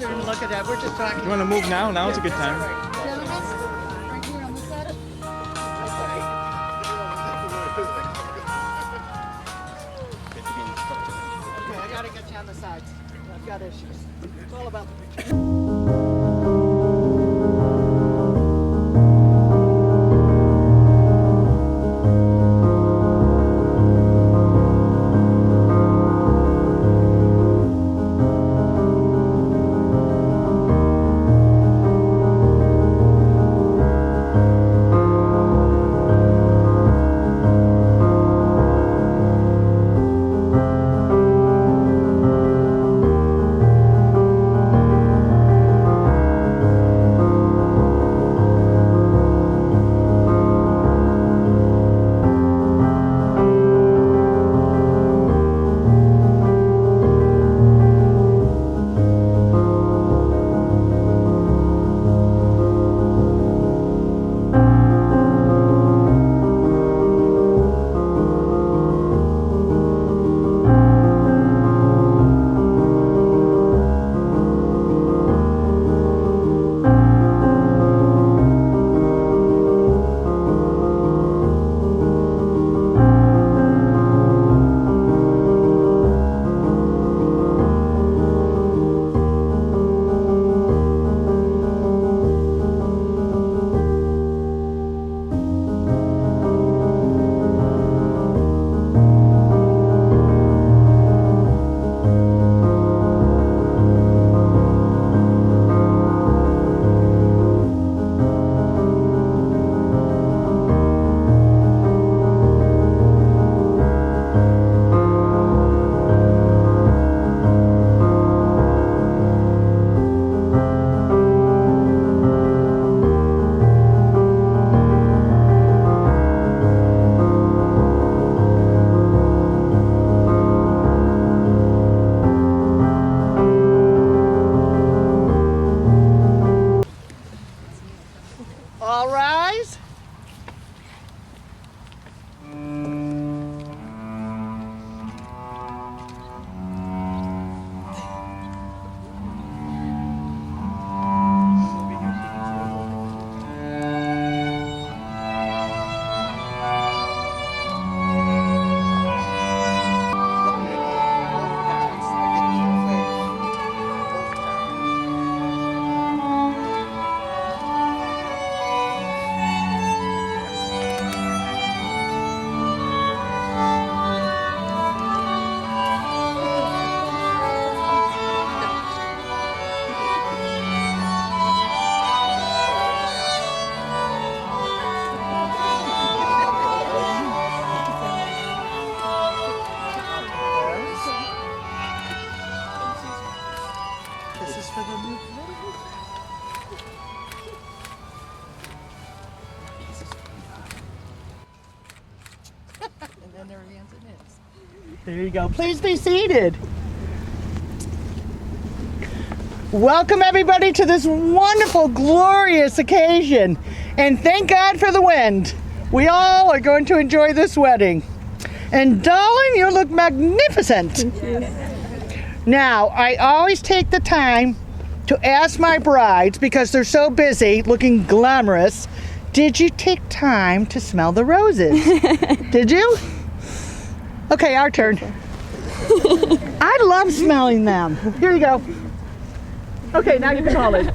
want to look at that. We're just talking. You want to move now? Now is a good time. Right here on this side. Okay, I gotta get you on the sides. I've got issues. It's all about the picture. All rise. This is for the new. And then there he ends it is. There you go. Please be seated. Welcome everybody to this wonderful, glorious occasion. And thank God for the wind. We all are going to enjoy this wedding. And darling, you look magnificent. Thank you. Now, I always take the time to ask my brides, because they're so busy looking glamorous, did you take time to smell the roses? Did you? Okay, our turn. I love smelling them. Here you go. Okay, now you can call it.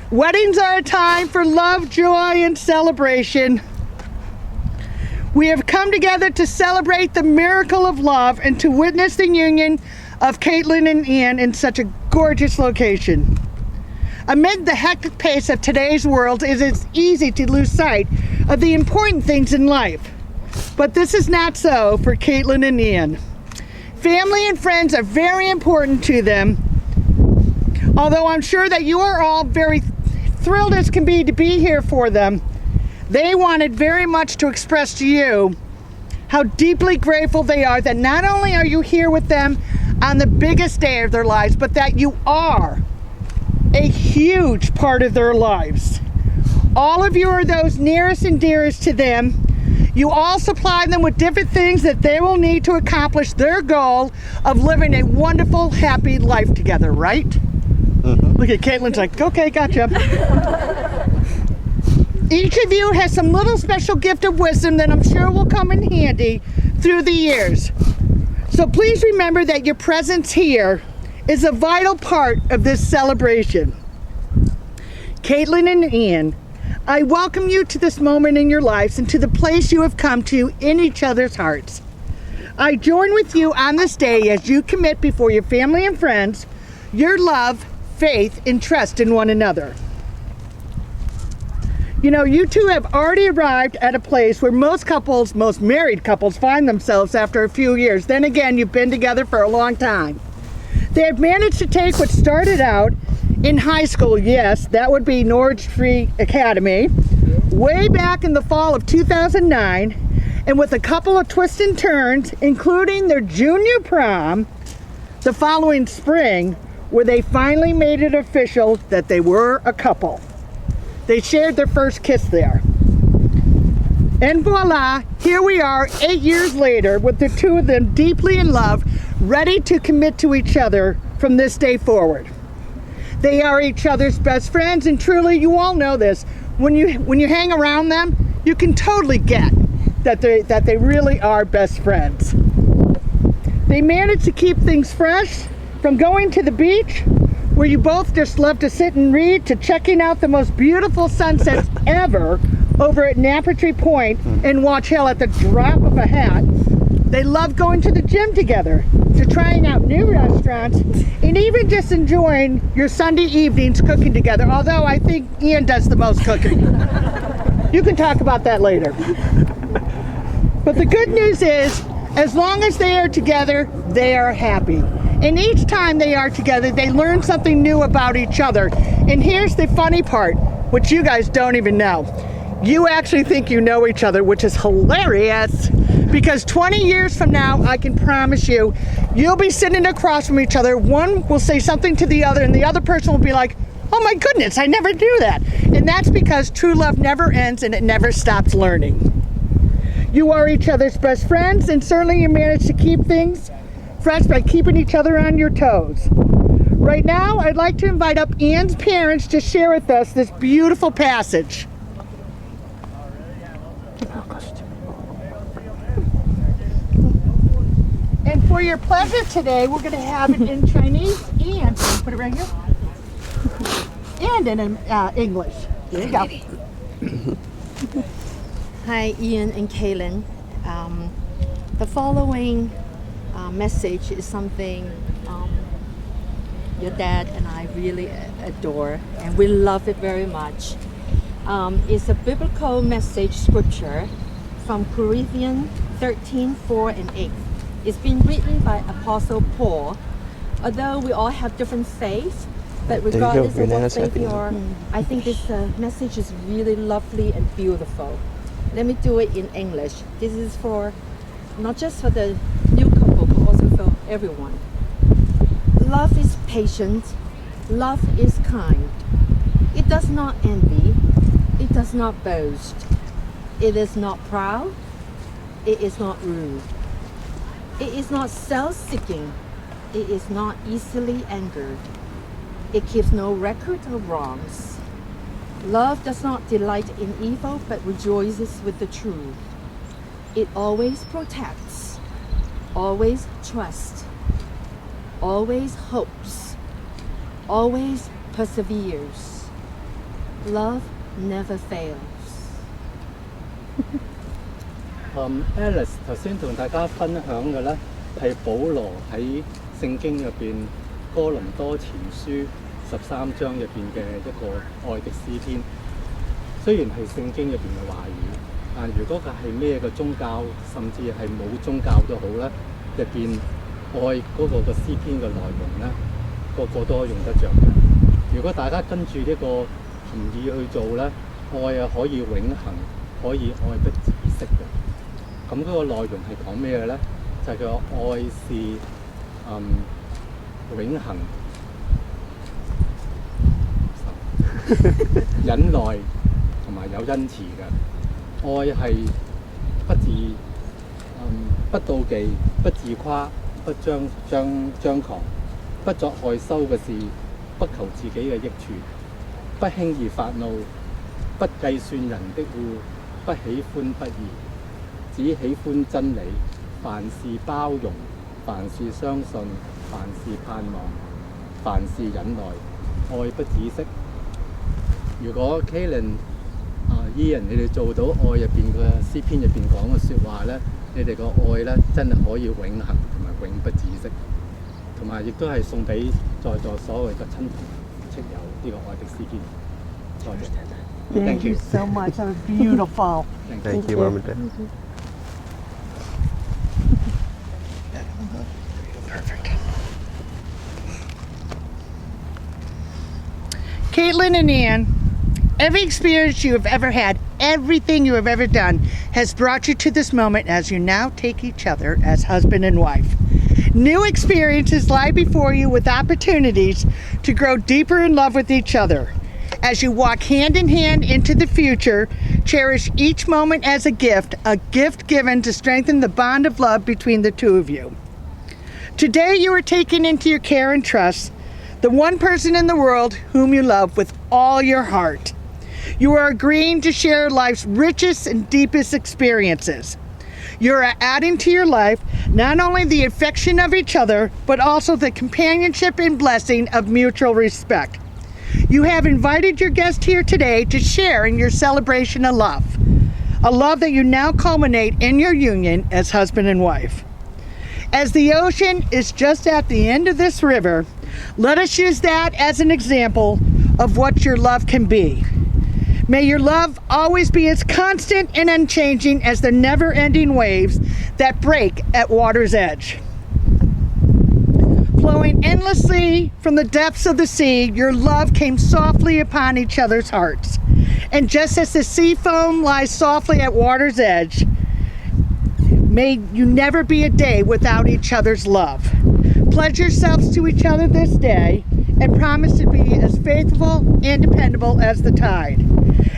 Weddings are a time for love, joy, and celebration. We have come together to celebrate the miracle of love and to witness the union of Caitlin and Ian in such a gorgeous location. Amid the hectic pace of today's world, it is easy to lose sight of the important things in life. But this is not so for Caitlin and Ian. Family and friends are very important to them, although I'm sure that you are all very thrilled as can be to be here for them. They wanted very much to express to you how deeply grateful they are that not only are you here with them on the biggest day of their lives, but that you are a huge part of their lives. All of you are those nearest and dearest to them. You all supply them with different things that they will need to accomplish their goal of living a wonderful, happy life together, right? Look at Caitlin's like, okay, gotcha. Each of you has some little special gift of wisdom that I'm sure will come in handy through the years. So please remember that your presence here is a vital part of this celebration. Caitlin and Ian, I welcome you to this moment in your lives and to the place you have come to in each other's hearts. I join with you on this day as you commit before your family and friends your love, faith, and trust in one another. You know, you two have already arrived at a place where most married couples find themselves after a few years. Then again, you've been together for a long time. They have managed to take what started out in high school, yes, that would be Norwich Free Academy, way back in the fall of 2009, and with a couple of twists and turns, including their junior prom the following spring, where they finally made it official that they were a couple. They shared their first kiss there. And voila, here we are 8 years later with the two of them deeply in love, ready to commit to each other from this day forward. They are each other's best friends, and truly, you all know this. When you hang around them, you can totally get that they really are best friends. They manage to keep things fresh, from going to the beach, where you both just love to sit and read, to checking out the most beautiful sunsets ever over at Nappertree Point and Watch Hill at the drop of a hat. They love going to the gym together, to trying out new restaurants, and even just enjoying your Sunday evenings cooking together, although I think Ian does the most cooking. You can talk about that later. But the good news is, as long as they are together, they are happy. And each time they are together, they learn something new about each other. And here's the funny part, which you guys don't even know. You actually think you know each other, which is hilarious, because 20 years from now, I can promise you, you'll be sitting across from each other. One will say something to the other, and the other person will be like, oh my goodness, I never knew that. And that's because true love never ends and it never stops learning. You are each other's best friends, and certainly you manage to keep things fresh by keeping each other on your toes. Right now, I'd like to invite up Ian's parents to share with us this beautiful passage. And for your pleasure today, we're going to have it in Chinese and, put it right here, and in English. There you go. Hi, Ian and Kaylin. The following message is something your dad and I really adore, and we love it very much. It's a biblical message scripture from Corinthians 13:4 and 8. It's been written by Apostle Paul. Although we all have different faiths, but regardless of what faith you are, I think this message is really lovely and beautiful. Let me do it in English. This is for not just for the new couple, but also for everyone. Love is patient. Love is kind. It does not envy. It does not boast. It is not proud. It is not rude. It is not self-seeking. It is not easily angered. It keeps no record of wrongs. Love does not delight in evil, but rejoices with the truth. It always protects, always trusts, always hopes, always perseveres. Love never fails. Alice 頭先同大家分享嘅呢，係保羅喺聖經入邊哥林多前書13章入邊嘅一個愛的詩篇。雖然係聖經入邊嘅話語，但如果佢係咩嘅宗教，甚至係冇宗教都好啦，入邊愛嗰個嘅詩篇嘅內容呢，個個都用得着嘅。如果大家跟住呢個含義去做呢，愛啊可以永恆，可以愛不止息嘅。咁嗰個內容係講咩嘅咧？就係佢話愛是永恆、忍耐同埋有恩慈嘅。愛係不妒忌，不自誇，不張狂，不作害羞嘅事，不求自己嘅益處，不輕易發怒，不計算人的惡，不喜歡不義，只喜歡真理。凡事包容，凡事相信，凡事盼望，凡事忍耐，愛不止息。如果 Kalen、Ian 你哋做到愛入邊嘅詩篇入邊講嘅説話咧，你哋個愛咧真係可以永恆同埋永不止息，同埋亦都係送俾在座所有嘅親朋戚友呢個愛的詩篇。多謝。Thank you so much. That was beautiful. Thank you, Mom and Dad. Perfect. Caitlin and Ann, every experience you have ever had, everything you have ever done has brought you to this moment as you now take each other as husband and wife. New experiences lie before you with opportunities to grow deeper in love with each other. As you walk hand in hand into the future, cherish each moment as a gift given to strengthen the bond of love between the two of you. Today you are taking into your care and trust the one person in the world whom you love with all your heart. You are agreeing to share life's richest and deepest experiences. You are adding to your life not only the affection of each other, but also the companionship and blessing of mutual respect. You have invited your guest here today to share in your celebration of love, a love that you now culminate in your union as husband and wife. As the ocean is just at the end of this river, let us use that as an example of what your love can be. May your love always be as constant and unchanging as the never-ending waves that break at water's edge. Flowing endlessly from the depths of the sea, your love came softly upon each other's hearts. And just as the sea foam lies softly at water's edge, may you never be a day without each other's love. Pledge yourselves to each other this day and promise to be as faithful and dependable as the tide.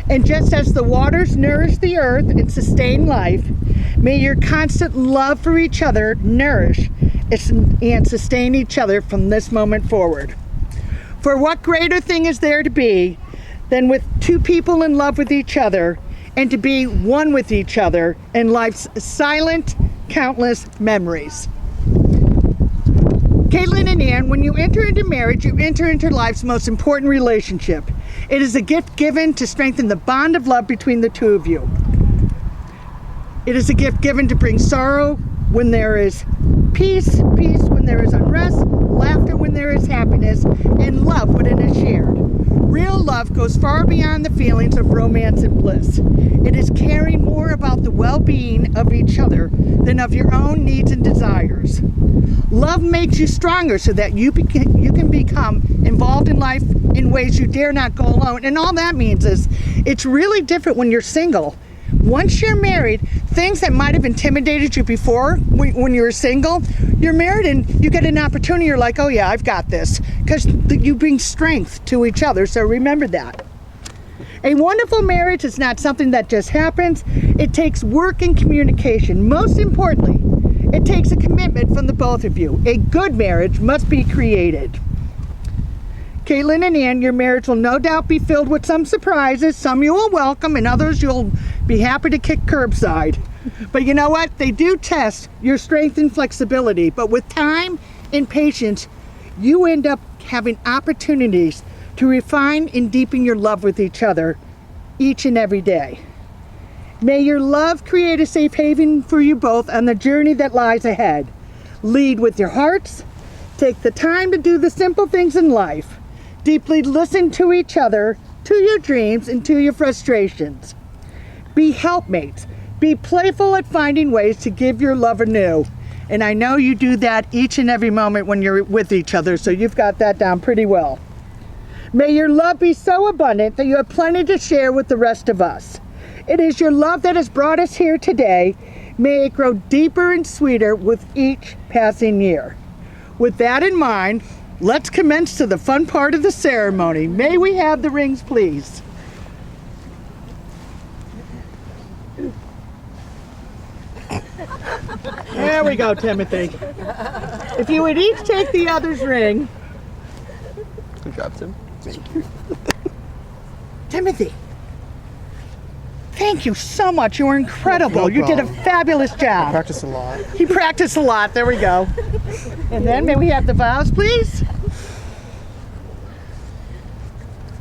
And just as the waters nourish the earth and sustain life, may your constant love for each other nourish and sustain each other from this moment forward. For what greater thing is there to be than with two people in love with each other and to be one with each other in life's silent, countless memories. Caitlin and Ann, when you enter into marriage, you enter into life's most important relationship. It is a gift given to strengthen the bond of love between the two of you. It is a gift given to bring sorrow when there is peace, peace when there is unrest, laughter when there is happiness, and love when it is shared. Real love goes far beyond the feelings of romance and bliss. It is caring more about the well-being of each other than of your own needs and desires. Love makes you stronger so that you can become involved in life in ways you dare not go alone. And all that means is it's really different when you're single. Once you're married, things that might have intimidated you before when you were single, you're married and you get an opportunity, you're like, oh yeah, I've got this. Because you bring strength to each other, so remember that. A wonderful marriage is not something that just happens. It takes work and communication. Most importantly, it takes a commitment from the both of you. A good marriage must be created. Caitlin and Ann, your marriage will no doubt be filled with some surprises. Some you will welcome and others you'll be happy to kick curbside. But you know what? They do test your strength and flexibility. But with time and patience, you end up having opportunities to refine and deepen your love with each other each and every day. May your love create a safe haven for you both on the journey that lies ahead. Lead with your hearts. Take the time to do the simple things in life. Deeply listen to each other, to your dreams, and to your frustrations. Be helpmates. Be playful at finding ways to give your love anew. And I know you do that each and every moment when you're with each other, so you've got that down pretty well. May your love be so abundant that you have plenty to share with the rest of us. It is your love that has brought us here today. May it grow deeper and sweeter with each passing year. With that in mind, let's commence to the fun part of the ceremony. May we have the rings, please? we go, Timothy. If you would each take the other's ring. Good job, Tim. Timothy, thank you so much. You were incredible. No You did a problem. fabulous job. Practice a lot. He practiced a lot. There we go. And then may we have the vows, please?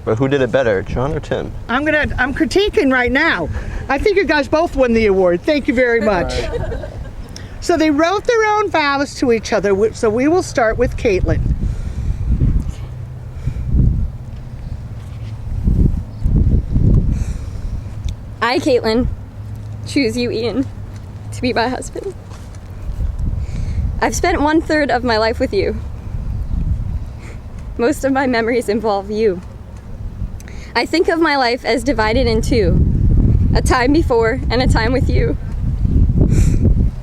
But who did it better, John or Tim? I'm critiquing right now. I think you guys both won the award. Thank you very much. So they wrote their own vows to each other. So we will start with Caitlin. I, Caitlin, choose you, Ian, to be my husband. I've spent 1/3 of my life with you. Most of my memories involve you. I think of my life as divided in two, a time before and a time with you.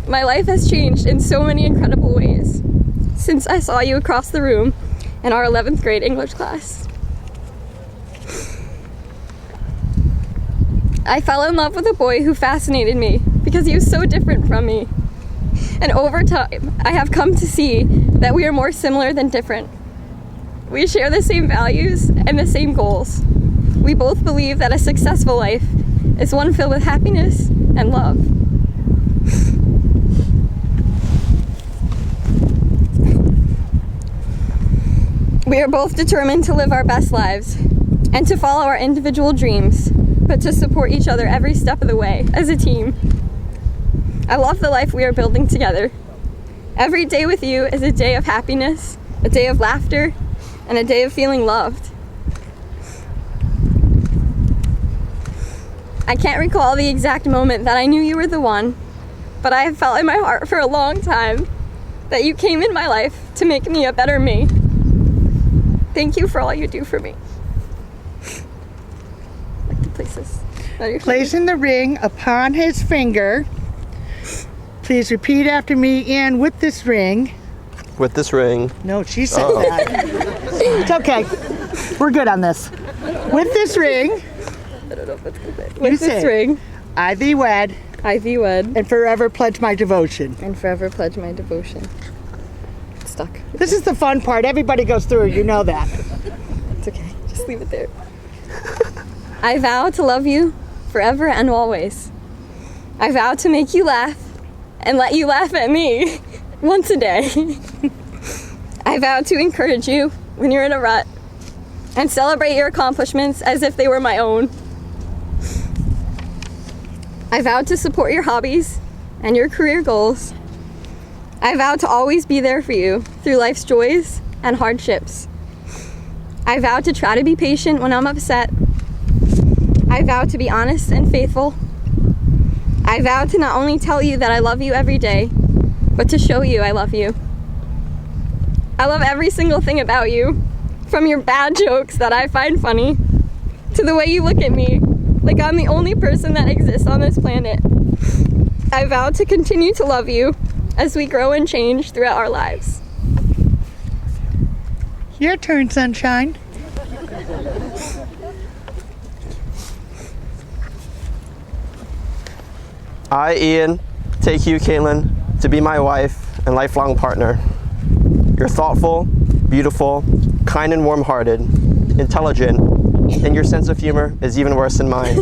My life has changed in so many incredible ways since I saw you across the room in our 11th grade English class. I fell in love with a boy who fascinated me because he was so different from me. And over time, I have come to see that we are more similar than different. We share the same values and the same goals. We both believe that a successful life is one filled with happiness and love. We are both determined to live our best lives and to follow our individual dreams, but to support each other every step of the way as a team. I love the life we are building together. Every day with you is a day of happiness, a day of laughter, and a day of feeling loved. I can't recall the exact moment that I knew you were the one, but I have felt in my heart for a long time that you came in my life to make me a better me. Thank you for all you do for me. Like to place this on your finger. Placing the ring upon his finger. Please repeat after me, Ian, with this ring. With this ring. No, she said that. It's okay. We're good on this. With this ring. I don't know if that's good. You With say this it. ring, I thee wed I thee wed, and forever pledge my devotion. and forever pledge my devotion. It's stuck. This is the fun part. Everybody goes through it. You know that. It's okay. Just leave it there. I vow to love you forever and always. I vow to make you laugh and let you laugh at me once a day. I vow to encourage you when you're in a rut and celebrate your accomplishments as if they were my own. I vow to support your hobbies and your career goals. I vow to always be there for you through life's joys and hardships. I vow to try to be patient when I'm upset. I vow to be honest and faithful. I vow to not only tell you that I love you every day, but to show you I love you. I love every single thing about you, from your bad jokes that I find funny, to the way you look at me like I'm the only person that exists on this planet. I vow to continue to love you as we grow and change throughout our lives. Your turn, sunshine. I, Ian, take you, Caitlin, to be my wife and lifelong partner. You're thoughtful, beautiful, kind and warm-hearted, intelligent, and your sense of humor is even worse than mine.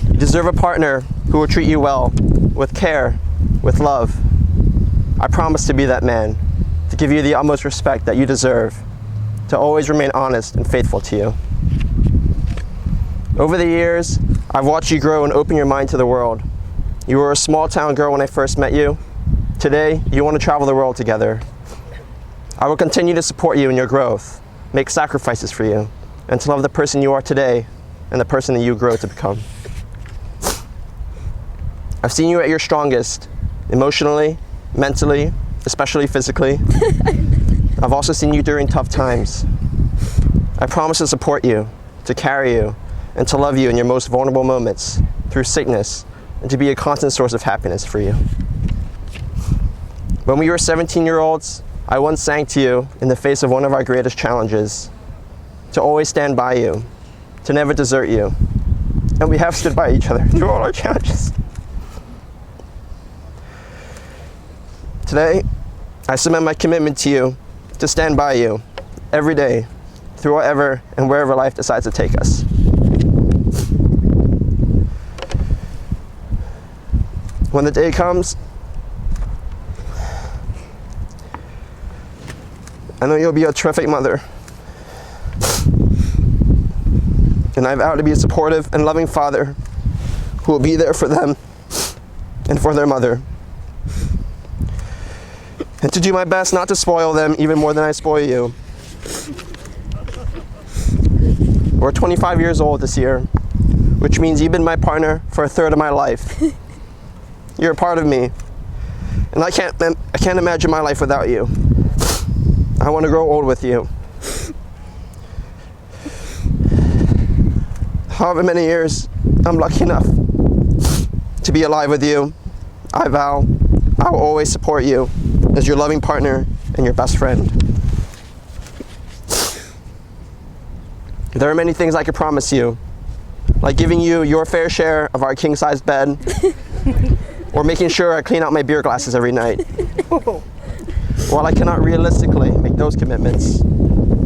You deserve a partner who will treat you well, with care, with love. I promise to be that man, to give you the utmost respect that you deserve, to always remain honest and faithful to you. Over the years, I've watched you grow and open your mind to the world. You were a small town girl when I first met you. Today, you want to travel the world together. I will continue to support you in your growth, make sacrifices for you, and to love the person you are today and the person that you grow to become. I've seen you at your strongest, emotionally, mentally, especially physically. I've also seen you during tough times. I promise to support you, to carry you, and to love you in your most vulnerable moments, through sickness, and to be a constant source of happiness for you. When we were 17-year-olds, I once sang to you in the face of one of our greatest challenges, to always stand by you, to never desert you. And we have stood by each other through all our challenges. Today, I submit my commitment to you to stand by you every day through whatever and wherever life decides to take us. When the day comes, I know you'll be a terrific mother. And I vow to be a supportive and loving father who will be there for them and for their mother. And to do my best not to spoil them even more than I spoil you. We're 25 years old this year, which means you've been my partner for a third of my life. You're a part of me, and I can't imagine my life without you. I want to grow old with you. However many years I'm lucky enough to be alive with you, I vow I will always support you as your loving partner and your best friend. There are many things I could promise you, like giving you your fair share of our king-sized bed, or making sure I clean out my beer glasses every night. While I cannot realistically make those commitments,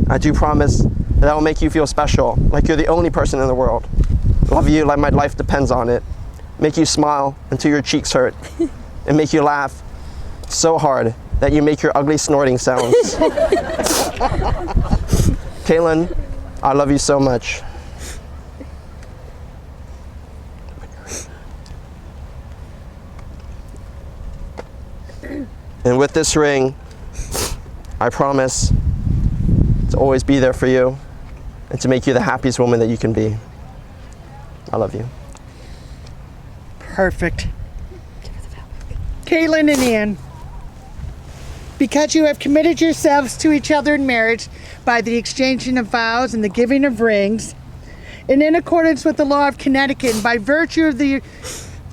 I do promise that I will make you feel special, like you're the only person in the world. Love you like my life depends on it. Make you smile until your cheeks hurt, and make you laugh so hard that you make your ugly snorting sounds. Caitlin, I love you so much. And with this ring, I promise to always be there for you and to make you the happiest woman that you can be. I love you. Perfect. Caitlin and Ian, because you have committed yourselves to each other in marriage by the exchanging of vows and the giving of rings, and in accordance with the law of Connecticut, and by virtue of the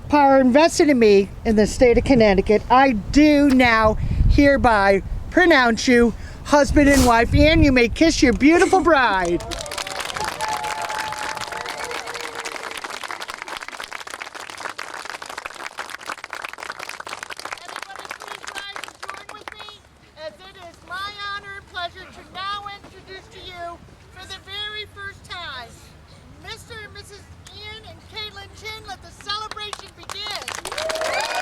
power invested in me in the state of Connecticut, I do now hereby pronounce you husband and wife, and you may kiss your beautiful bride. As it is my honor and pleasure to now introduce to you for the very first time, Mr. and Mrs. Ian and Caitlin Chin. Let the celebration begin.